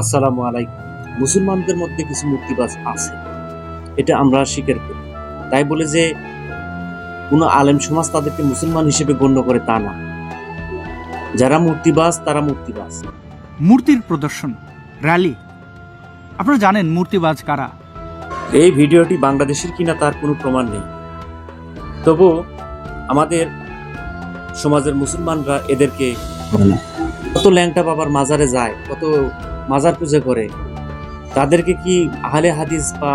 আসসালামু আলাইকুম। মুসলমানদের মধ্যে কিছু মূর্তিবাজ আছে, এটা আমরা স্বীকার করি। তাই বলে যে কোনো আলেম সমাজ তাদেরকে মুসলমান হিসেবে গণ্য করে তা না। যারা মূর্তিবাজ তারা মূর্তিবাজ। মূর্তির প্রদর্শন, র্যালি, আপনারা জানেন মূর্তিবাজ কারা? এই ভিডিওটি বাংলাদেশের কিনা তার কোনো প্রমাণ নেই, তবু আমাদের সমাজের মুসলমানরা এদেরকে কত ল্যাংটা বাবার মাজারে যায়, কত মাজার পূজা করে, তাদেরকে কি আহলে হাদিস বা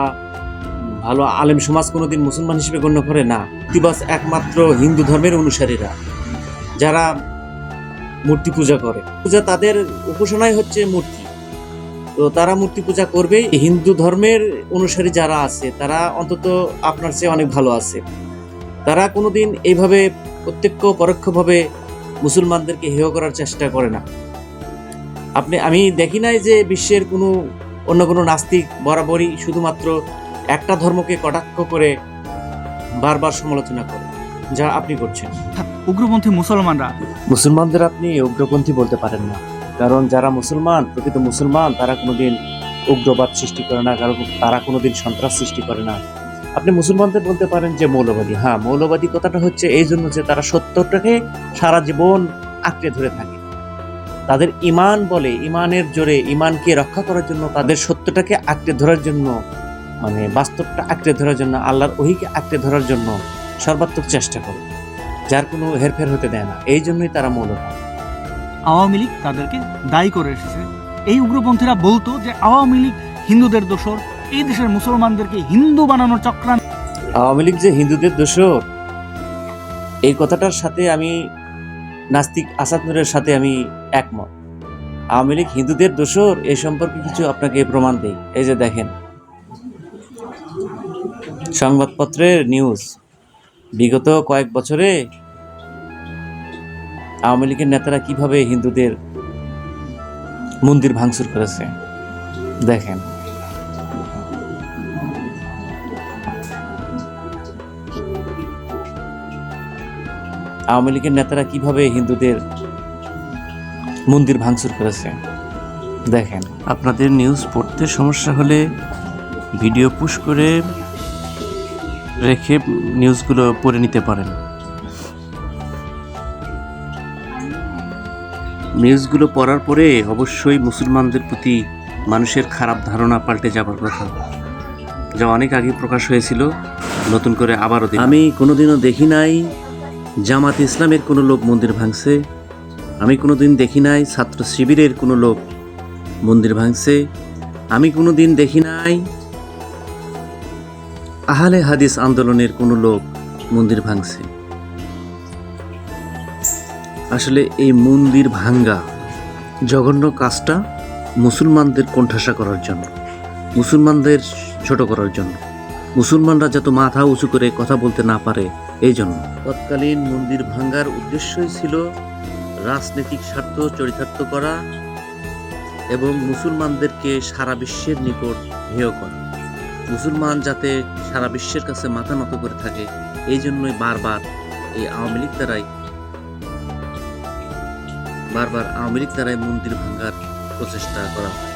ভালো আলেম সমাজ কোনোদিন মুসলমান হিসেবে গণ্য করে না। মূর্তিবাজ একমাত্র হিন্দু ধর্মের অনুসারীরা, যারা মূর্তি পূজা করে। পূজা তাদের উপাসনাই হচ্ছে মূর্তি, তো তারা মূর্তি পূজা করবে। হিন্দু ধর্মের অনুসারী যারা আছে তারা অন্তত আপনার চেয়ে অনেক ভালো আছে। তারা কোনোদিন এইভাবে প্রত্যক্ষ পরোক্ষভাবে মুসলমানদেরকে হেয় করার চেষ্টা করে না। আমি দেখি নাই যে বিশ্বের অন্য কোনো নাস্তিক বরাবরই শুধুমাত্র একটা ধর্মকে কটাক্ষ করে বারবার সমালোচনা করে, যা আপনি করছেন। উগ্রপন্থী মুসলমানদের আপনি উগ্রপন্থী বলতে পারেন না, কারণ যারা মুসলমান, প্রকৃত মুসলমান, তারা কোনোদিন উগ্রবাদ সৃষ্টি করে না, কারণ তারা কোনোদিন সন্ত্রাস সৃষ্টি করে না। আপনি মুসলমানদের বলতে পারেন যে মৌলবাদী। হ্যাঁ, মৌলবাদী কথাটা হচ্ছে এই জন্য যে তারা সত্যটাকে সারা জীবন আঁকড়ে ধরে থাকে। তাদের ঈমান বলে, ঈমানের জোরে ঈমানকে রক্ষা করার জন্য, তাদের সত্যটাকে আঁকড়ে ধরার জন্য, মানে বাস্তবটা আঁকড়ে ধরার জন্য, আল্লাহর ওহীকে আঁকড়ে ধরার জন্য সর্বাত্মক চেষ্টা করে, যার কোনো হেরফের হতে দেয় না। এই জন্যই তারা মৌলবাদ। আওয়ামী লীগ তাদেরকে দায়ী করে এসেছে। এই উগ্রপন্থীরা বলতো যে আওয়ামী লীগ হিন্দুদের দোসর, এই দেশের মুসলমানদেরকে হিন্দু বানানোর চক্রান্ত। আওয়ামী লীগ যে হিন্দুদের দোসর, এই কথাটার সাথে আমি নাস্তিক আসাদ নূরের সাথে আমি একমত। আওয়ামী লীগ হিন্দুদের দোসর এ সম্পর্কে কিছু আপনাকে প্রমাণ দেই। এই যে দেখেন, সংবাদপত্রের নিউজ, বিগত কয়েক বছরে আওয়ামী লীগের নেতারা কিভাবে হিন্দুদের মন্দির ভাঙচুর করেছে দেখেন। আওয়ামী লীগের নেতারা কিভাবে হিন্দুদের মন্দির ভাঙচুর করেছে দেখেন। আপনাদের নিউজ পড়তে সমস্যা হলে ভিডিও পুশ করে রেখে নিউজগুলো পড়ে নিতে পারেন। নিউজগুলো পড়ার পরে অবশ্যই মুসলমানদের প্রতি মানুষের খারাপ ধারণা পাল্টে যাবার কথা, যা অনেক আগে প্রকাশ হয়েছিল, নতুন করে আবারও। আমি কোনোদিনও দেখি নাই জামাত ইসলামের কোনো লোক মন্দির ভাঙছে, আমি কোনোদিন দেখি নাই ছাত্র শিবিরের কোনো লোক মন্দির ভাঙছে, আমি কোনোদিন দেখি নাই আহলে হাদিস আন্দোলনের কোনো লোক মন্দির ভাঙছে। আসলে এই মন্দির ভাঙ্গা জঘন্য কাজটা মুসলমানদের কোণঠাসা করার জন্য, মুসলমানদের ছোট করার জন্য, মুসলমানরা যত মাথা উঁচু করে কথা বলতে না পারে এই জন্য। তৎকালীন মন্দির ভাঙ্গার উদ্দেশ্যই ছিল রাজনৈতিক স্বার্থ চরিতার্থ করা এবং মুসলমানদেরকে সারা বিশ্বের নিকট হেয় করা। মুসলমান যাতে সারা বিশ্বের কাছে মাথা নত করে থাকে, এই জন্যই বারবার আওয়ামী লীগ দ্বারাই মন্দির ভাঙার প্রচেষ্টা করা হয়।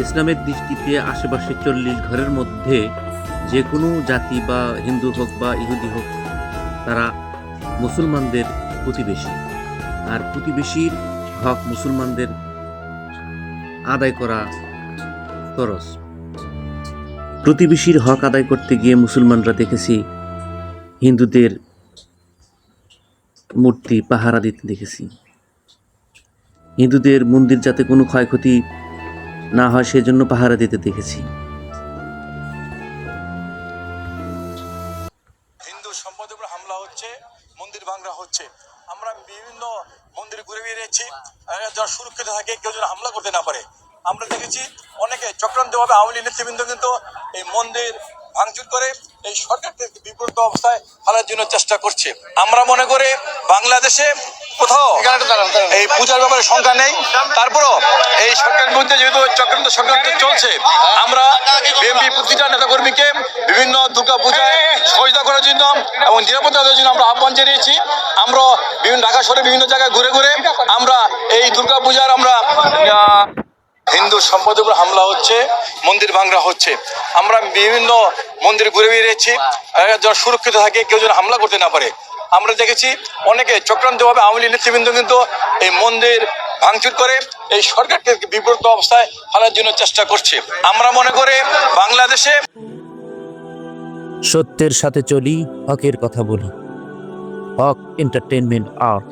ইসলামের দৃষ্টিতে আশেপাশে 40 ঘরের মধ্যে যে কোনো জাতি বা হিন্দু হোক বা ইহুদি হোক, তারা মুসলমানদের প্রতিবেশী, আর প্রতিবেশীর হক মুসলমানদের আদায় করা ফরজ। প্রতিবেশীর হক আদায় করতে গিয়ে মুসলমানরা দেখেছি হিন্দুদের মূর্তি পাহারা দিতে দেখেছি, হিন্দুদের মন্দির যাতে কোনো ক্ষয়ক্ষতি না হয় সেজন্য পাহারা দিতে দেখেছি। হিন্দু সম্পদের উপর হামলা হচ্ছে, মন্দির ভাঙা হচ্ছে। আমরা বিভিন্ন মন্দির ঘুরে বেরিয়েছি, যারা সুরক্ষিত থাকে, কেউ যেন হামলা করতে না পারে। আমরা দেখেছি অনেকে চক্রান্তভাবে আওয়ামী লীগ নেতৃবৃন্দ কিন্তু এই মন্দির ভাঙচুর করে এই সরকারকে বিপরীত অবস্থায় ফেলার জন্য চেষ্টা করছে। আমরা মনে করি বাংলাদেশে কোথাও এই পূজার ব্যাপারে সংখ্যা নেই। তারপরও এই সরকারের মধ্যে যেহেতু চক্রান্ত চলছে, আমরা বিএনপি প্রতিটা নেতাকর্মীকে বিভিন্ন দুর্গা পূজায় সহযোগিতা করার জন্য এবং নিরাপত্তা দেওয়ার জন্য আমরা আহ্বান জানিয়েছি। আমরা বিভিন্ন ঢাকা শহরে বিভিন্ন জায়গায় ঘুরে ঘুরে আমরা এই দুর্গা পূজার আমরা হিন্দু সম্পদের উপর হামলা হচ্ছে, মন্দির ভাঙা হচ্ছে, আমরা বিভিন্ন মন্দির ঘুরে বেরিয়েছি যেন সুরক্ষিত থাকে, কেউ যেন হামলা করতে না পারে। আমরা দেখেছি অনেকে চক্রান্তভাবে আওয়ামী লীগ নেতৃবৃন্দ কিন্তু এই মন্দির ভাঙচুর করে এই সরকারকে বিব্রত অবস্থায় ফেলার জন্য চেষ্টা করছে। আমরা মনে করি বাংলাদেশে সত্যের সাথে চলি, হকের কথা বলি। হক এন্টারটেইনমেন্ট আর্ট।